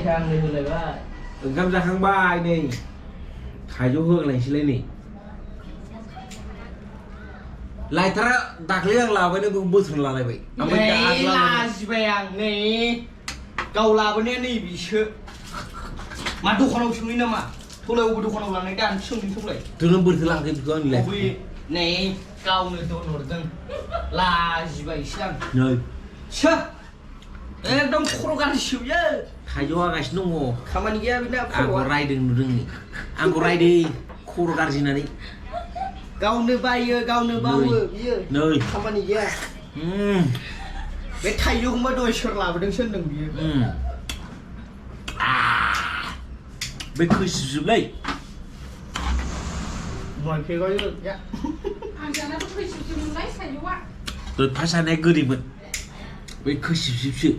Khang này là ba. Cam ra khang ba này. Khai vô hương này lên nè. Lại thà đặc liang là vậy nó cũng bớt hơn là này vậy. Này là gì vậy này? Câu là bên này bị sợ. Mà đồ con ông xuống đi nè mà. Thôi đâu đồ con ông làm này đàn xuống đi xuống lại. Tôi nó bớt hơn cái con này. Này câu này tôi nổi tiếng là gì vậy sang? Nơi. Sợ. Em đông khổ gan xỉu chứ. Khai vô cái gì nung Không anh nghe bên nào khổ. Aku rai đừng nè. Aku rai đi. Khổ gan gì này. Câu nơi bay câu nơi bao nơi. Không anh nghe. Bé thầy vô không có đôi sợ là đừng sân đừng gì. Bé khơi sụp đây. Mọi khi có được nhá. Anh giờ nó khơi sụp lấy thầy vô ạ. Tôi phát ra này cứ đi mình. Bé khơi sụp.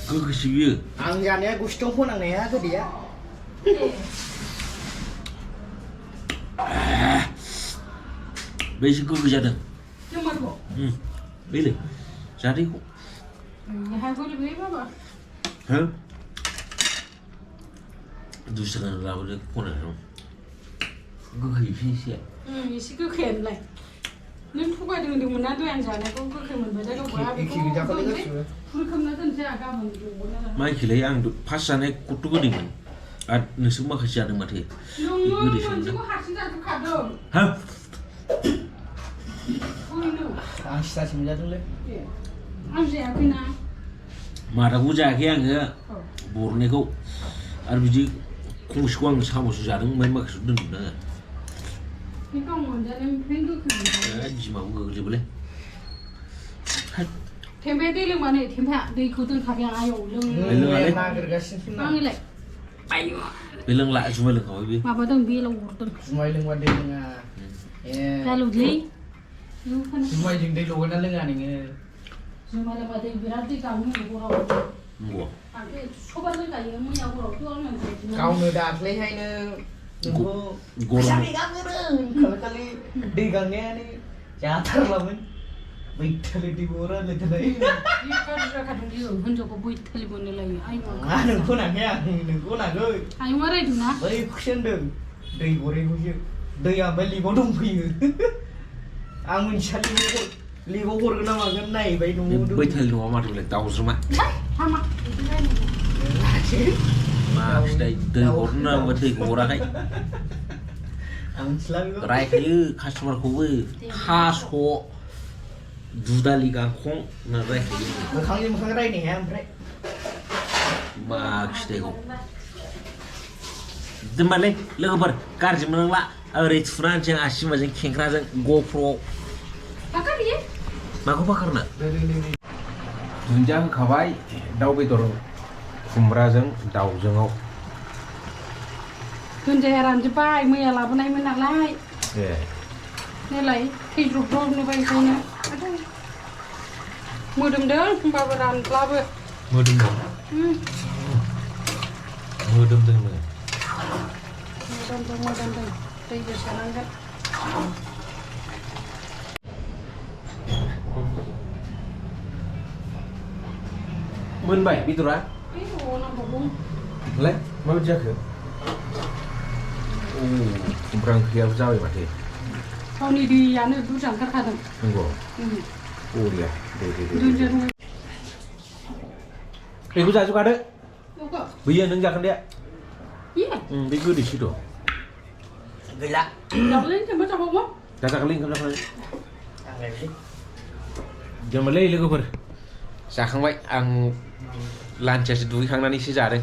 Cứ sụp. Ang giờ này gusto pun ang này cái dia. Bây giờ cứ ra được. Nhưng mà bộ. Bây giờ ra đi cũng. Hai cô đi biết mà. Hả? Tôi sẽ làm được con này không? Cứ khỉ phi xe. Cứ khen lại. Nhưng không phải đừng mình nói tôi ăn giờ này cũng cứ khen mình phải đây đâu quá. Khi ra có lấy cái không nói thân xe cao mình dùng nó. Mai khi lấy ăn được phát ra này cũng tôi có định mình. À, nếu chúng mà khởi ra được mà thì. Đúng mình chỉ có hạt sinh ra cũng khát đâu. Hả? Ang sa simula dulu. Ăn gì à nào? Mà đã cũng ra cái ăn nữa. Bột này không. Ăn bây giờ không xuống sao mà ra được mấy mà đừng nữa. Cái con mình ra em thấy cứ Đấy, gì mà cũng gửi lên. Thêm bé đi lưng mà này thêm hạ đi cứ từng khát nhà ai ổn lưng. Lên Mang lại. Bay. Bên lưng lại chúng mày lưng hỏi đi. Mà bắt đầu đi là ổn từng. Semua lưng wadah lưng Ra lụt đi. Semua jeng day luar lưng này. Semua là bắt đầu berarti kamu yang kurang. Ủa. Cái số bao nhiêu cái gì mà nhau kurang tuh orang. Kau nu dah play hay nu. Sao đi gang nữa? Kali đi gang nghe đi. Chả thở là mình. Bwtwr đi bora lên thế đấy. Đi cái cái đi ở bên chỗ có bwtwr bên này lại ai mà. Đừng có nào nghe, đừng có nào ơi. Ai mà đây na? Đây question đừng. Đây bora như đây à bên libo đông phi. Ang mình chặt libo bora cái nào mà cái này vậy đúng đúng. Bwtwr nó mà được là tàu rồi mà. Sama. Mà đây từ bốn vấn đề của ra đấy. Ang selalu. Rai cái customer của với tha số duda liga không là rai cái. Mà không đây này em đấy. Mà cái không. Mà này lỡ bật car chỉ mang lại ở restaurant yang asyik macam kengkra yang GoPro. Pakar dia? Mà có pakar nè. Dunjang khawai daw betor kumrajang daw jangau. Tunjaran jepai maya lah punai menak lai. Ni lai hidup dong ni baik ni. Aduh. Mudum dong babaran kelapa. Mudum dong. Mudum dong. Mudum dong. Tadi bersalang kan. Mươn bảy biết rồi á? Biết rồi, nó bụng bụng. Lấy, mới chắc hả? Cũng răng kia giao vậy mà thế. Kau ni di jana tu jangkar kadang. Enggak. Dia. Tunjaran. Aku jatuh kada. Kau. Bây giờ nâng jakan dia. Iya. Đi cứ đi situ. Gila. Dah lên ke macam apa? Jakan link kalau kali. Ang này. Jangan malay lagi ber. Sa khang vậy ang lan chè đuôi khang nani xí ra đây.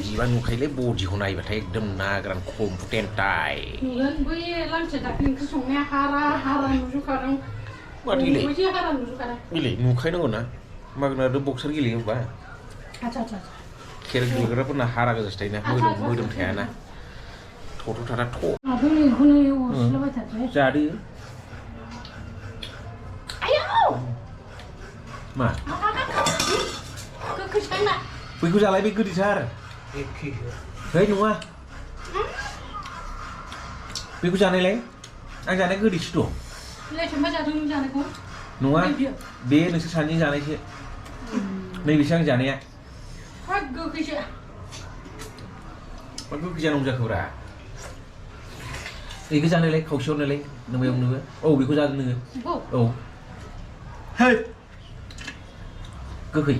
Chỉ ban khai lấy bồ chỉ hôm nay và thấy đâm na cái khom ten tai. Nulan gue lan chè đặc linh cái sông nghe hara nuju kadang. Mà đi lệ. Gue hara nuju kadang. Đi lệ nu khai nó còn na. Mà nó được boxer gili không ba. Acha. Kira kira pun na hara cái gì này mưa đâm thẻ na. Thổ thổ thả thổ. À tôi này con này nó phải thật đấy. Ra đi. Ayo. Mà. Cứ sáng lại. Bây giờ lại bây giờ đi xa rồi. Thấy đúng không? Bây giờ này lấy. Anh ra này cứ đi chỗ. Lấy chúng ta ra chúng ta này cũng. नङा बे नोंसोर सानैजों जानायसो नैबेसो आं जानाया हा गोखैसो मा गोखै जानांगौ जाखोब्रा बेखौ जानायलाय खावसेयावनोलाय नोंबो औ बेखौ जादों नोङो औ है गोखै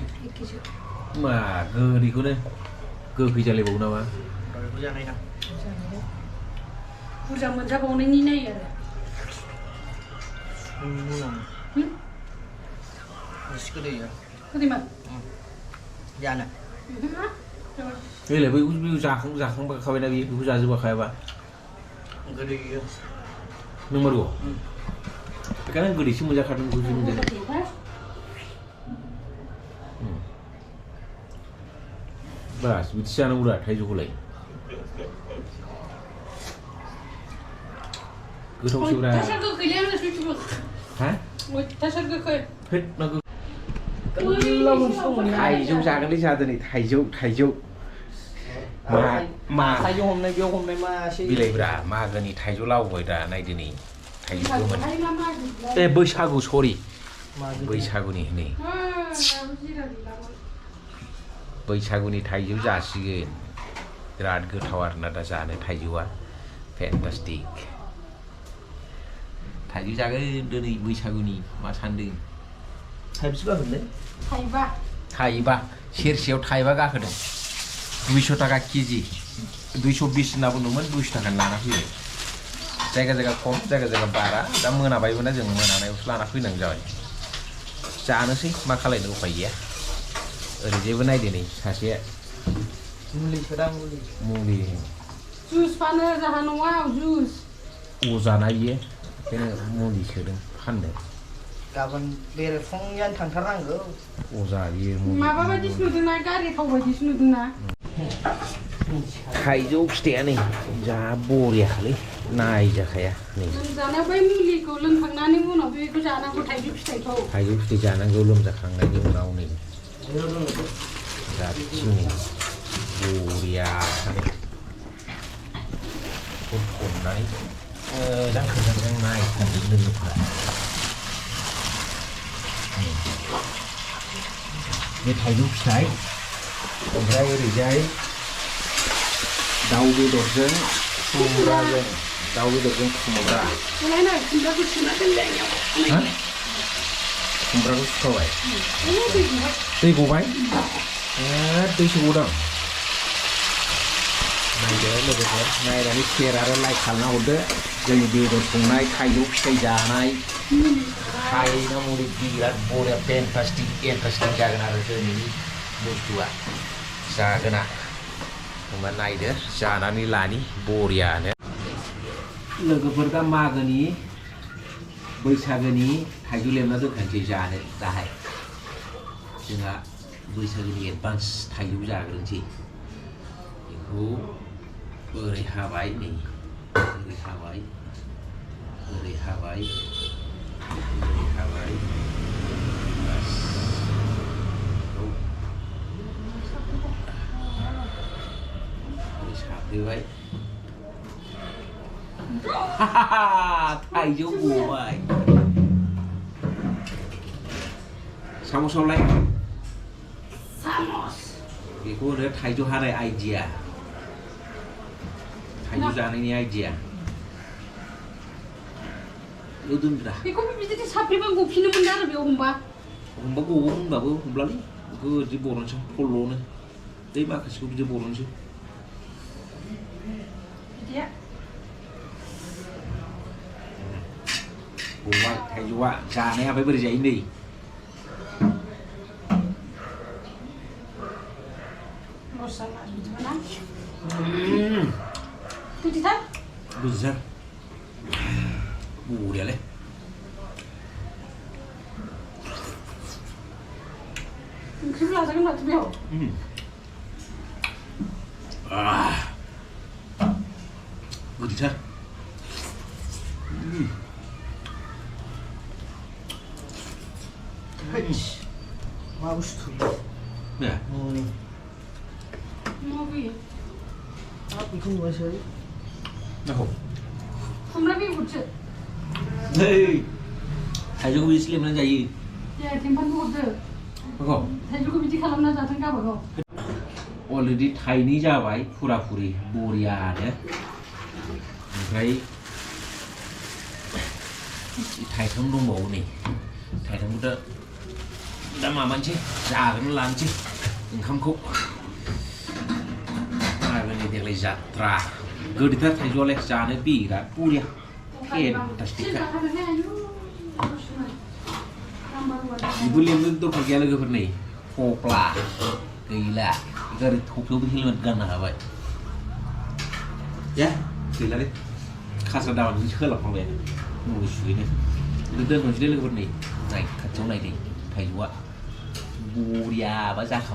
मा गोदैखौनो गोखै जालायबावो नामा बेखौ जानाय ना बुरजा मोनजाबावनायनि नायो आरो एसे गोदै गोदैमा जानो नैलाय बैखौ जाखांबाखाबायना बेखौ जाजोबाखायाबा गोदै नंमारगौ बेखायनो आं गोदैसो मोनजाखादों बेखौसो मोनजादों बास बिदिसो जानांगौरा थाइजौखौलाय गोथावसोब्रा हा थाइजौ जागोनलै जादों नै थाइजौ थाइजौ हमनाय बेयाव हमनाय मासे बिलाइब्रा मागोनि थाइजौ लाबोबाय दा नायदो नै थाइजौ गोमोन ए बैसागु सरि बैसागुनि नै बैसागुनि थाइजौ जासिगोन बिराद गोथाव आरोना दा जानो थाइजौआ फेन्टास्टिक थाइजौ जागोन दिनै बैसागुनि मा सान्दों थाइबेसे गाखोदोंलै थाइबा सेरसेयाव थाइबा गाखोदों 200 टाका केजि 220 होनना बुंदोंमोन 200 टाकानि लाना फैबाय जायगा खम जायगा बारा दा मोनाबायबोना जों मोनानायावसो लाना फैनांगौ जाबाय जानोसै मा खालायनो उफाय गैया ओरैजायबो नायदो नै सासेया मुलि जुस फानो जाहा न'आव जुस अजाना इयो बेखायनो मुलि सोदों फाननो गाबोन बेरेफुंजानो थांथारनांगौ अजा बियो माबा बायदिसो नुदोंना गारि थाव बायदिसो नुदोंना थाइजौ फिथाइया नै जा बरियाखालै नायजाखाया नै लोमजानायाव बै मुलिखौ लोंखांनानै उनाव बेखौ जानांगौ थाइजौ फिथाइ जानांगौ लोमजाखांनायनि उनाव नै जाथिनि बरियाखालै हमनानै मोजां खोजों नायथारदों लोगोफोरा बे थाइजौ फिथाइ ओमफ्राय ओरैजाय दाउ बेदरजों खुमब्राजों खुमब्रा खुमब्राखौ सुना दोनबाय खुमब्राखौ सुखाबाय दै गबाय दैसो गदों नायदो लोगोफोर नायनानै सेर आरो लाइक खालामना हरदो जोंनि बेदर संनाय थाइजौ फिथाइ जानाय थाइना मुलि बिराद बरिया फेन्टास्टिक जागोन आरो दिनैनि बुस्थुआ जागोना होमबा नायदो जानानै लानि बरियानो लोगोफोर दा मागोनि बैसागोनि थाइजौ लेमना दोनखानोसै जानो दाहाय जोंहा बैसागोनि एडभान्स थाइजौ जाग्रोनोसै बेखौ ओरै हाबाय नै ओरै हाबाय ओरै हाबाय बास ओरै साफ्रेबाय थाइजौ गबाय सामसआवलाय बेखौ होनो थाइजौ हानाय आइडिया थाइजौ जानायनि आइडिया दोनग्रा बेखौ बिदिनो साफ्रेबा गफिनोमोन आरो बेयाव हमबा गबाव होनबाबो हमब्लालै बेखौ बिदि बरनसै फल'नो दै माखासेखौ बिदि बरनसै गबाय थाइजौआ जानाया ओमफ्राय बोरै जायो नै बुजिथार बरियालै ओंख्रिबो लाजागोन माथो बेयाव गोदैथार मा बुस्थु बेखौ नुवासै खुमब्रा बेगरसो थाइजौखौ बिदि लेमनानै जायो दे टेम्पानखौ हरदो बेखौ थाइजौखौ बिदि खालामना जाथों गावबागाव अलरेडि थाइनै जाबाय फुरा फुरि बरियानो ओमफ्राय थाइथाम दंबावो नै थाइथामखौ दा माबानोसै जाग्रोना लानोसै ओंखामखौ आरो देग्लाय जात्रा गोदैथार थाइजौआलाय जानो बिराद बरिया फेन्टास्टिक बिबो लेमनो दरखार गैया लोगोफोर नै थफ्ला गैला गारि थफ्लायावबो हेलमेट गाननो हाबाय या गैलालै खास्रा दामानिसो होलांफ्लांबाय मुलि सुगैनो दोनथ'नोसै लोगोफोर नै नाय खाथियाव नायदै थाइजौआ बरियाबा जाखाबाय